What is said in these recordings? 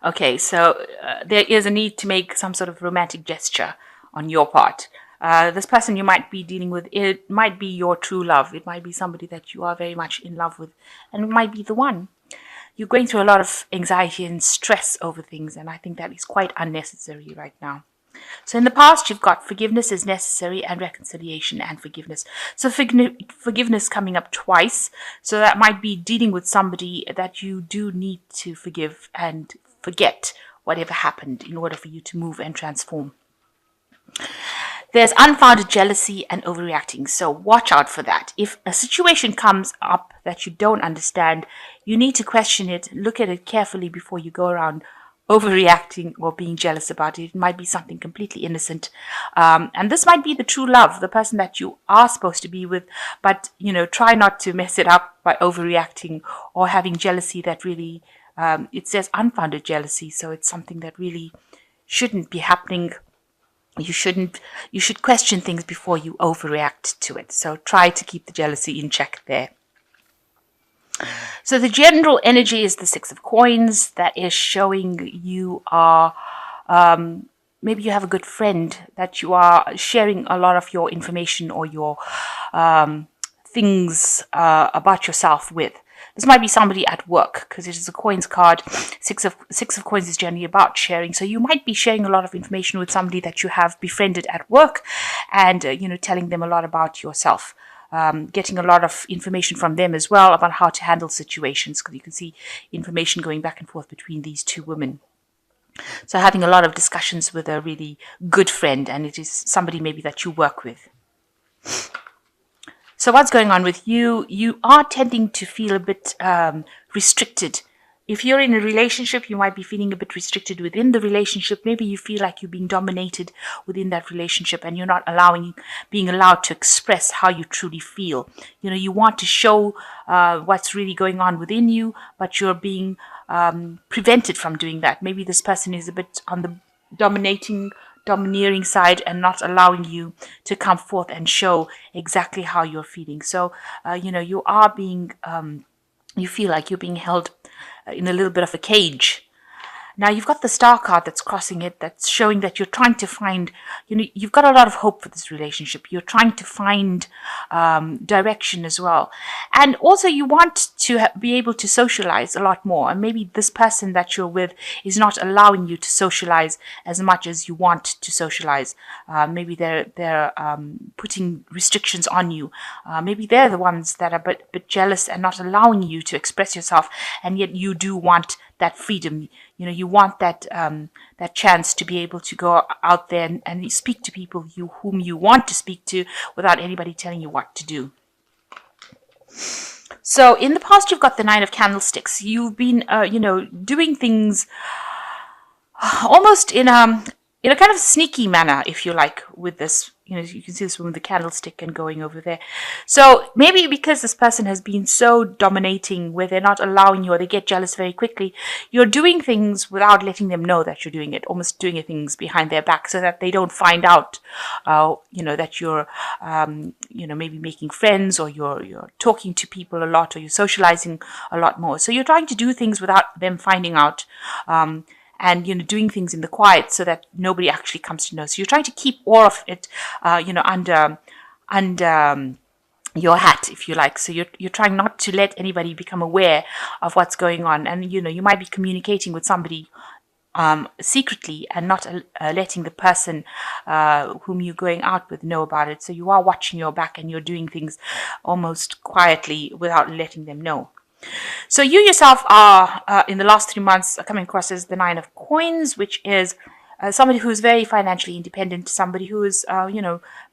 Okay, so there is a need to make some sort of romantic gesture on your part. This person you might be dealing with, it might be your true love. It might be somebody that you are very much in love with, and it might be the one. You're going through a lot of anxiety and stress over things, and I think that is quite unnecessary right now. So in the past, you've got forgiveness is necessary and reconciliation and forgiveness. So forgiveness coming up twice. So that might be dealing with somebody that you do need to forgive and forget whatever happened in order for you to move and transform. There's unfounded jealousy and overreacting. So watch out for that. If a situation comes up that you don't understand, you need to question it, look at it carefully before you go around overreacting or being jealous about it. It might be something completely innocent. And this might be the true love, the person that you are supposed to be with, but, try not to mess it up by overreacting or having jealousy that really, it says unfounded jealousy. So it's something that really shouldn't be happening. You should question things before you overreact to it. So try to keep the jealousy in check there. So the general energy is the Six of Coins. That is showing you are, maybe you have a good friend that you are sharing a lot of your information or your things about yourself with. This might be somebody at work because it is a coins card. Six of Coins is generally about sharing. So you might be sharing a lot of information with somebody that you have befriended at work, and telling them a lot about yourself. Getting a lot of information from them as well about how to handle situations, because you can see information going back and forth between these two women. So having a lot of discussions with a really good friend, and it is somebody maybe that you work with. So what's going on with you? You are tending to feel a bit restricted. If you're in a relationship, you might be feeling a bit restricted within the relationship. Maybe you feel like you're being dominated within that relationship and you're not being allowed to express how you truly feel. You want to show what's really going on within you, but you're being prevented from doing that. Maybe this person is a bit on the domineering side and not allowing you to come forth and show exactly how you're feeling. So, you are being, you feel like you're being held in a little bit of a cage. Now you've got the Star card that's crossing it, that's showing that you're trying to find, you've got a lot of hope for this relationship. You're trying to find direction as well. And also you want to be able to socialize a lot more. And maybe this person that you're with is not allowing you to socialize as much as you want to socialize. Maybe they're putting restrictions on you. Maybe they're the ones that are a bit jealous and not allowing you to express yourself. And yet you do want that freedom. You want that that chance to be able to go out there and speak to people whom you want to speak to without anybody telling you what to do. So in the past, you've got the Nine of Candlesticks. You've been, doing things almost in a kind of sneaky manner, if you like, with this. You can see this woman with the candlestick and going over there. So maybe because this person has been so dominating where they're not allowing you or they get jealous very quickly, you're doing things without letting them know that you're doing it, almost doing things behind their back so that they don't find out, that you're, maybe making friends or you're talking to people a lot or you're socializing a lot more. So you're trying to do things without them finding out. And doing things in the quiet so that nobody actually comes to know. So you're trying to keep all of it, under your hat, if you like. So you're trying not to let anybody become aware of what's going on. And you might be communicating with somebody secretly and not letting the person whom you're going out with know about it. So you are watching your back and you're doing things almost quietly without letting them know. So you yourself are, in the last 3 months, coming across as the Nine of Coins, which is somebody who's very financially independent, somebody who has,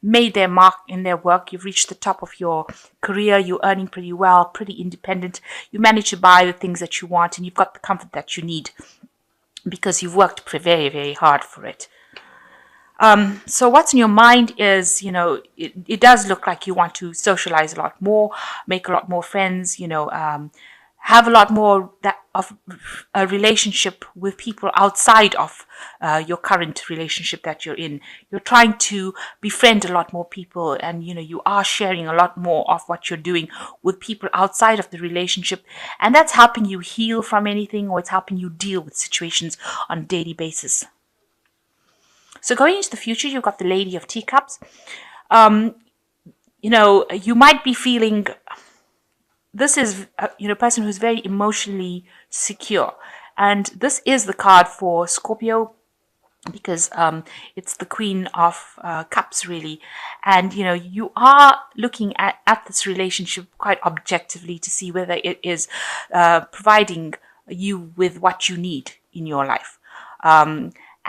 made their mark in their work. You've reached the top of your career. You're earning pretty well, pretty independent. You manage to buy the things that you want, and you've got the comfort that you need because you've worked very, very hard for it. So what's in your mind is, it does look like you want to socialize a lot more, make a lot more friends, have a lot more that of a relationship with people outside of your current relationship that you're in. You're trying to befriend a lot more people, and you are sharing a lot more of what you're doing with people outside of the relationship, and that's helping you heal from anything, or it's helping you deal with situations on a daily basis. So going into the future, you've got the Lady of Teacups. You might be feeling, this is a person who's very emotionally secure, and this is the card for Scorpio, because it's the Queen of Cups, really. And you are looking at this relationship quite objectively to see whether it is providing you with what you need in your life.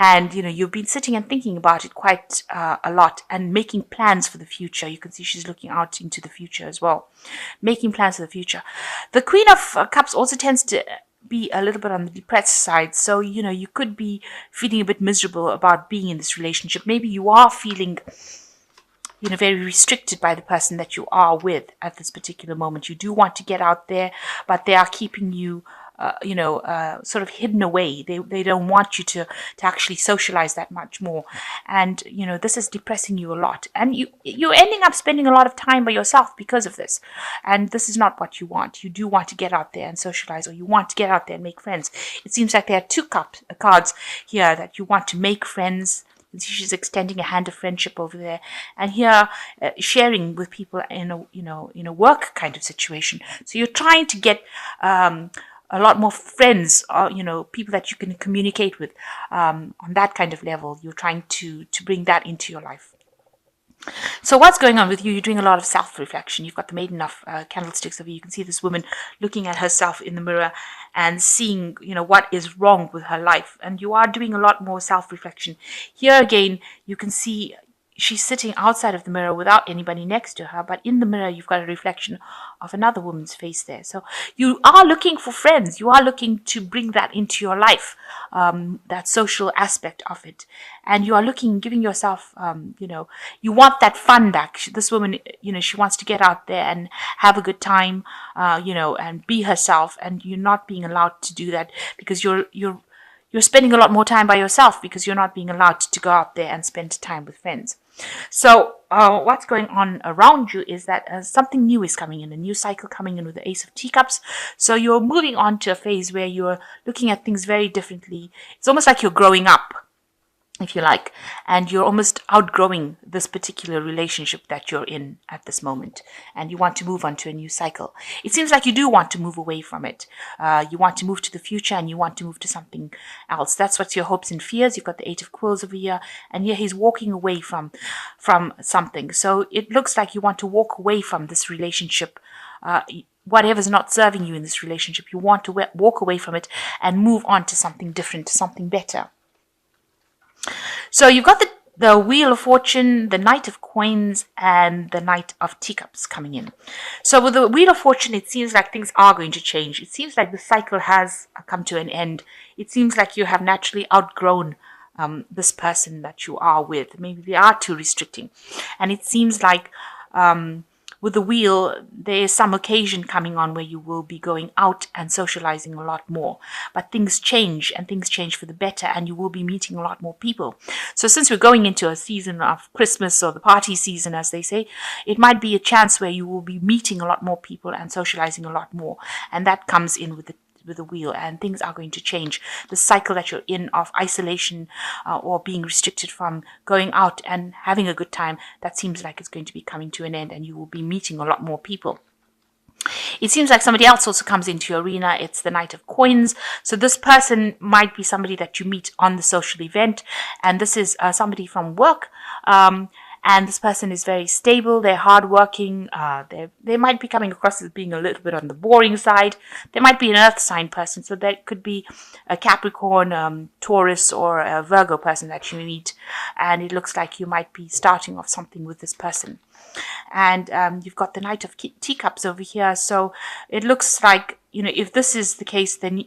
And you've been sitting and thinking about it quite a lot, and making plans for the future. You can see she's looking out into the future as well, making plans for the future. The Queen of Cups also tends to be a little bit on the depressed side. So you could be feeling a bit miserable about being in this relationship. Maybe you are feeling very restricted by the person that you are with at this particular moment. You do want to get out there, but they are keeping you sort of hidden away. They don't want you to actually socialize that much more. And, this is depressing you a lot. And you're ending up spending a lot of time by yourself because of this. And this is not what you want. You do want to get out there and socialize, or you want to get out there and make friends. It seems like there are two cards here that you want to make friends. She's extending a hand of friendship over there, and here sharing with people in a work kind of situation. So you're trying to get a lot more friends, or people that you can communicate with on that kind of level. You're trying to bring that into your life. So what's going on with you? You're doing a lot of self-reflection. You've got the Maiden of Candlesticks over. You can see this woman looking at herself in the mirror and seeing, what is wrong with her life. And you are doing a lot more self-reflection. Here again, you can see she's sitting outside of the mirror without anybody next to her, but in the mirror you've got a reflection of another woman's face there. So you are looking for friends. You are looking to bring that into your life, that social aspect of it. And you are giving yourself, you want that fun back. This woman, she wants to get out there and have a good time, and be herself, and you're not being allowed to do that because you're spending a lot more time by yourself because you're not being allowed to go out there and spend time with friends. So what's going on around you is that something new is coming in, a new cycle coming in with the Ace of Teacups. So you're moving on to a phase where you're looking at things very differently. It's almost like you're growing up, if you like, and you're almost outgrowing this particular relationship that you're in at this moment, and you want to move on to a new cycle. It seems like you do want to move away from it. You want to move to the future, and you want to move to something else. That's what's your hopes and fears. You've got the Eight of Quills over here, and here he's walking away from something. So it looks like you want to walk away from this relationship. Whatever's not serving you in this relationship, you want to walk away from it and move on to something different, something better. So you've got the Wheel of Fortune, the Knight of Coins, and the Knight of Teacups coming in. So with the Wheel of Fortune, it seems like things are going to change. It seems like the cycle has come to an end. It seems like you have naturally outgrown this person that you are with. Maybe they are too restricting. And it seems like with the wheel, there is some occasion coming on where you will be going out and socializing a lot more. But things change, and things change for the better, and you will be meeting a lot more people. So since we're going into a season of Christmas, or the party season, as they say, it might be a chance where you will be meeting a lot more people and socializing a lot more. And that comes in with the wheel, and things are going to change. The cycle that you're in of isolation or being restricted from going out and having a good time, that seems like it's going to be coming to an end, and you will be meeting a lot more people. It seems like somebody else also comes into your arena. It's the Knight of Coins. So this person might be somebody that you meet on the social event, and this is somebody from work. And this person is very stable, they're hardworking, they might be coming across as being a little bit on the boring side. They might be an earth sign person, so that could be a Capricorn, Taurus, or a Virgo person that you meet. And it looks like you might be starting off something with this person. And you've got the Knight of Teacups over here, so it looks like, if this is the case, then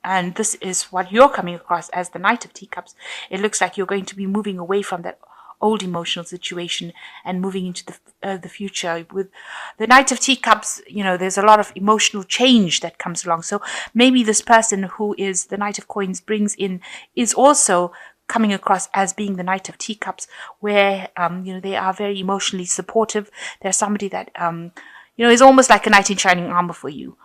and this is what you're coming across as the Knight of Teacups, it looks like you're going to be moving away from that old emotional situation and moving into the future. With the Knight of Teacups, there's a lot of emotional change that comes along. So maybe this person who is the Knight of Coins brings in is also coming across as being the Knight of Teacups, where they are very emotionally supportive. They're somebody that is almost like a knight in shining armor for you.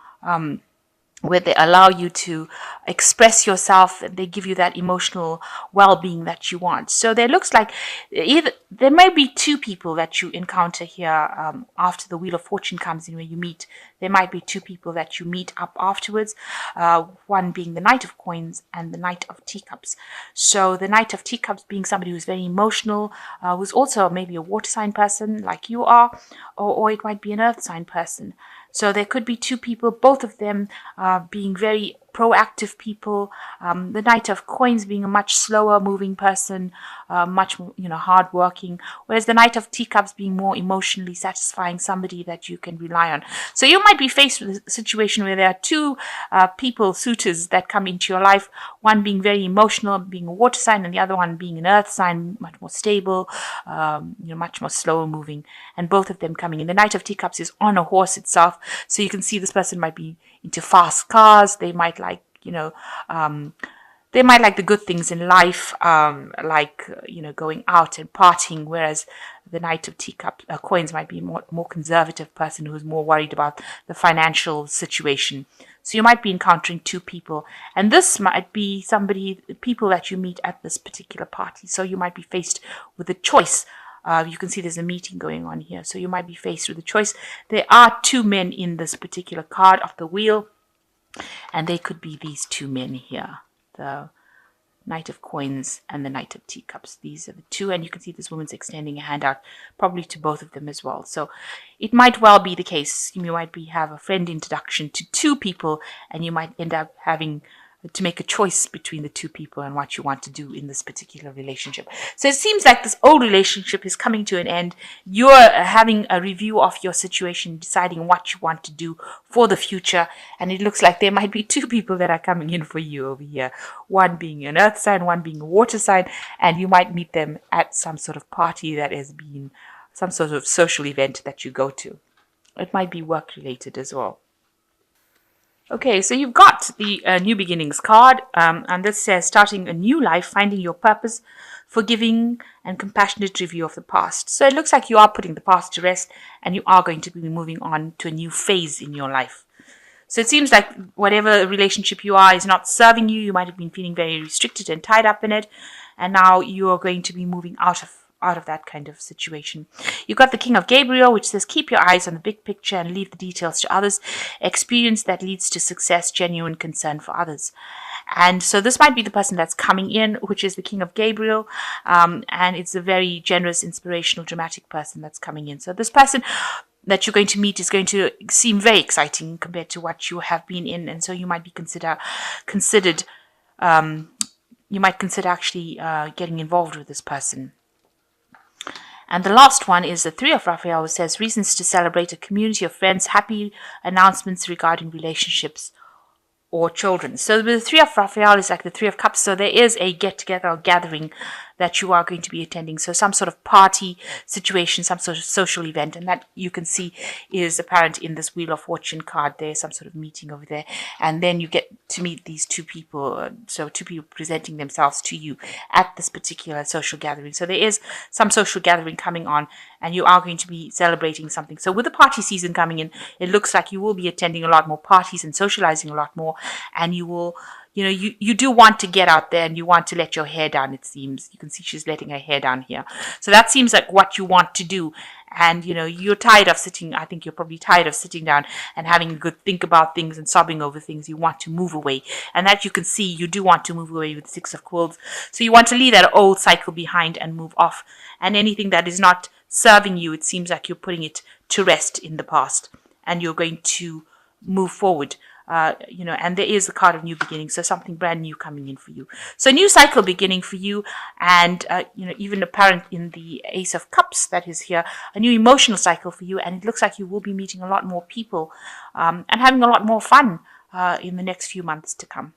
Where they allow you to express yourself and they give you that emotional well-being that you want. So there looks like there may be two people that you encounter here after the Wheel of Fortune comes in, where you meet. There might be two people that you meet up afterwards, one being the Knight of Coins and the Knight of Teacups. So the Knight of Teacups being somebody who's very emotional, who's also maybe a water sign person like you are, or it might be an earth sign person. So there could be two people, both of them being very proactive people. The Knight of Coins being a much slower moving person, much hard working, whereas the Knight of Teacups being more emotionally satisfying, somebody that you can rely on. So you might be faced with a situation where there are two suitors that come into your life, one being very emotional, being a water sign, and the other one being an earth sign, much more stable, much more slower moving, and both of them coming in. The Knight of Teacups is on a horse itself, so you can see this person might be into fast cars. They might like, they might like the good things in life, going out and partying, whereas the Knight of Coins might be a more conservative person who's more worried about the financial situation. So you might be encountering two people, and this might be people that you meet at this particular party. So you might be faced with a choice. You can see there's a meeting going on here. So you might be faced with a choice. There are two men in this particular card of the wheel, and they could be these two men here, the Knight of Coins and the Knight of Teacups. These are the two, and you can see this woman's extending a hand out, probably to both of them as well. So it might well be the case. You might have a friend introduction to two people, and you might end up having to make a choice between the two people and what you want to do in this particular relationship. So it seems like this old relationship is coming to an end. You're having a review of your situation, deciding what you want to do for the future. And it looks like there might be two people that are coming in for you over here. One being an earth sign, one being a water sign. And you might meet them at some sort of party that has been some sort of social event that you go to. It might be work related as well. Okay, so you've got the New Beginnings card, and this says starting a new life, finding your purpose, forgiving and compassionate review of the past. So it looks like you are putting the past to rest and you are going to be moving on to a new phase in your life. So it seems like whatever relationship you are is not serving you. You might have been feeling very restricted and tied up in it, and now you are going to be moving out of that kind of situation. You've got the King of Gabriel, which says keep your eyes on the big picture and leave the details to others. Experience that leads to success, genuine concern for others. And so this might be the person that's coming in, which is the King of Gabriel, and it's a very generous, inspirational, dramatic person that's coming in. So this person that you're going to meet is going to seem very exciting compared to what you have been in, and so you might be considered actually getting involved with this person. And the last one is the Three of Raphael, which says reasons to celebrate, a community of friends, happy announcements regarding relationships or children. So the Three of Raphael is like the Three of Cups. So there is a get-together or gathering that you are going to be attending. So some sort of party situation, some sort of social event. And that you can see is apparent in this Wheel of Fortune card. There's some sort of meeting over there. And then you get to meet these two people. So two people presenting themselves to you at this particular social gathering. So there is some social gathering coming on, and you are going to be celebrating something. So with the party season coming in, it looks like you will be attending a lot more parties and socializing a lot more. And you will, you do want to get out there and you want to let your hair down, it seems. You can see she's letting her hair down here. So that seems like what you want to do. And, you're tired of sitting, I think you're probably tired of sitting down and having a good think about things and sobbing over things. You want to move away. And that you can see you do want to move away with the Six of Quills. So you want to leave that old cycle behind and move off. And anything that is not serving you, it seems like you're putting it to rest in the past. And you're going to move forward. And there is the card of new beginning, so something brand new coming in for you. So a new cycle beginning for you, and even apparent in the Ace of Cups that is here, a new emotional cycle for you, and it looks like you will be meeting a lot more people and having a lot more fun in the next few months to come.